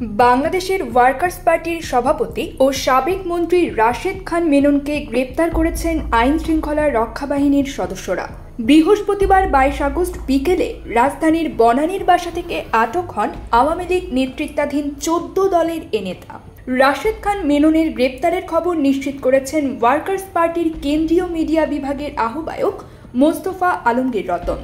বাংলাদেশের ওয়ার্কার্স পার্টির সভাপতি ও সাবেক মন্ত্রী রাশেদ খান মেননকে গ্রেপ্তার করেছেন আইন শৃঙ্খলা রক্ষা বাহিনীর সদস্যরা। বৃহস্পতিবার 22 আগস্ট বিকেলে রাজধানীর বনানীর বাসা থেকে আটক হন আওয়ামী লীগ নেতৃত্বাধীন 14 দলের এ নেতা। রাশেদ খান মেননের গ্রেপ্তারের খবর নিশ্চিত করেছেন ওয়ার্কার্স পার্টির কেন্দ্রীয় মিডিয়া বিভাগের আহ্বায়ক মোস্তফা আলমগীর রতন।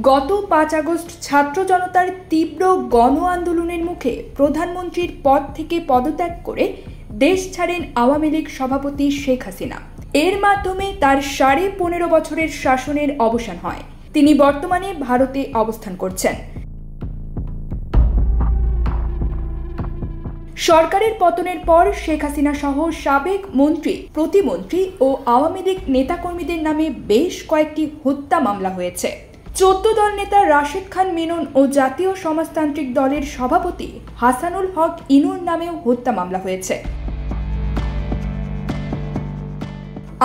গত 5 আগস্ট ছাত্র জনতার তীব্র গণ আন্দোলনের মুখে প্রধানমন্ত্রীর পদ থেকে পদত্যাগ করে দেশ ছাড়েন আওয়ামী লীগ সভাপতি শেখ হাসিনা। এর মাধ্যমে তার 15.5 বছরের শাসনের অবসান হয়। তিনি বর্তমানে ভারতে অবস্থান করছেন। সরকারের পতনের পর শেখ হাসিনা সহ সাবেক মন্ত্রী, প্রতিমন্ত্রী ও আওয়ামী লীগ নেতাকর্মীদের নামে বেশ কয়েকটি হত্যা মামলা হয়েছে। 14 দল নেতা রাশেদ খান মেনন ও জাতীয় সমাজতান্ত্রিক দলের সভাপতি হাসানুল হক ইনুর নামেও হত্যা মামলা হয়েছে।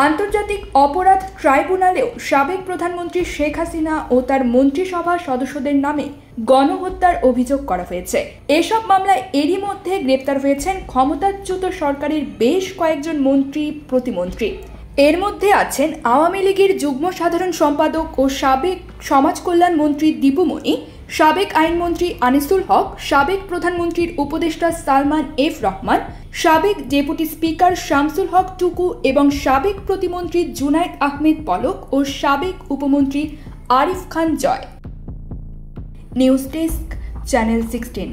আন্তর্জাতিক অপরাধ ট্রাইব্যুনালেও সাবেক প্রধানমন্ত্রী শেখ হাসিনা ও তার মন্ত্রিসভা সদস্যদের নামে গণহত্যার অভিযোগ করা হয়েছে। এসব মামলায় এরই মধ্যে গ্রেপ্তার হয়েছেন ক্ষমতাচ্যুত সরকারের বেশ কয়েকজন মন্ত্রী, প্রতিমন্ত্রী। এর মধ্যে আছেন আওয়ামী লীগের যুগ্ম সাধারণ সম্পাদক ও সাবেক সমাজ কল্যাণ মন্ত্রী দীপু মনি, সাবেক আইনমন্ত্রী আনিসুল হক, সাবেক প্রধানমন্ত্রীর উপদেষ্টা সালমান এফ রহমান, সাবেক ডেপুটি স্পিকার শামসুল হক টুকু এবং সাবেক প্রতিমন্ত্রী জুনায়েদ আহমেদ পলক ও সাবেক উপমন্ত্রী Arif Khan Joy. News desk, channel 16।